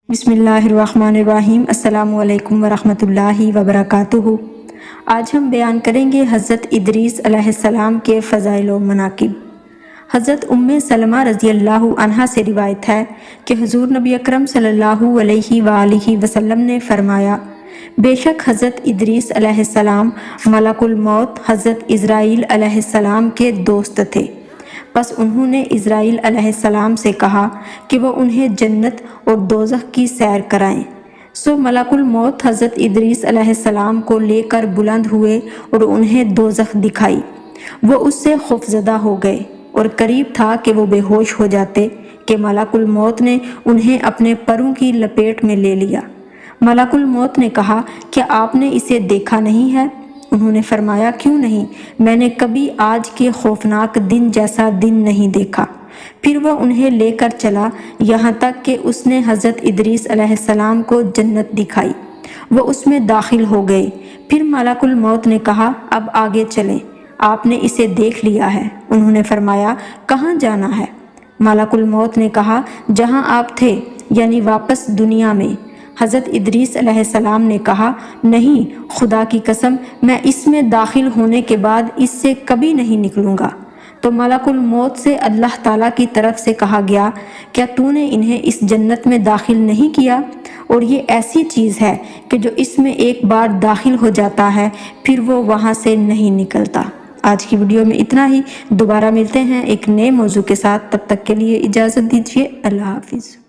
بسم اللہ الرحمن الرحیم۔ السلام علیکم ورحمۃ اللہ وبرکاتہ۔ آج ہم بیان کریں گے حضرت ادریس علیہ السلام کے فضائل و مناقب۔ حضرت سلمہ رضی اللہ عنہا سے روایت ہے کہ حضور نبی اکرم صلی اللہ علیہ وآلہ وسلم نے فرمایا، بے شک حضرت ادریس علیہ السلام ملک الموت حضرت اسرائیل علیہ السلام کے دوست تھے۔ پس انہوں نے اسرائیل علیہ السلام سے کہا کہ وہ انہیں جنت اور دوزخ کی سیر کرائیں۔ سو ملک الموت حضرت ادریس علیہ السلام کو لے کر بلند ہوئے اور انہیں دوزخ دکھائی۔ وہ اس سے خوفزدہ ہو گئے اور قریب تھا کہ وہ بے ہوش ہو جاتے کہ ملک الموت نے انہیں اپنے پروں کی لپیٹ میں لے لیا۔ ملک الموت نے کہا، کیا آپ نے اسے دیکھا نہیں ہے؟ انہوں نے فرمایا، کیوں نہیں، میں نے کبھی آج کے خوفناک دن جیسا دن نہیں دیکھا۔ پھر وہ انہیں لے کر چلا یہاں تک کہ اس نے حضرت ادریس علیہ السلام کو جنت دکھائی۔ وہ اس میں داخل ہو گئے۔ پھر ملک الموت نے کہا، اب آگے چلیں، آپ نے اسے دیکھ لیا ہے۔ انہوں نے فرمایا، کہاں جانا ہے؟ ملک الموت نے کہا، جہاں آپ تھے، یعنی واپس دنیا میں۔ حضرت ادریس علیہ السلام نے کہا، نہیں، خدا کی قسم، میں اس میں داخل ہونے کے بعد اس سے کبھی نہیں نکلوں گا۔ تو ملک الموت سے اللہ تعالیٰ کی طرف سے کہا گیا، کیا تو نے انہیں اس جنت میں داخل نہیں کیا؟ اور یہ ایسی چیز ہے کہ جو اس میں ایک بار داخل ہو جاتا ہے پھر وہ وہاں سے نہیں نکلتا۔ آج کی ویڈیو میں اتنا ہی، دوبارہ ملتے ہیں ایک نئے موضوع کے ساتھ، تب تک کے لیے اجازت دیجیے، اللہ حافظ۔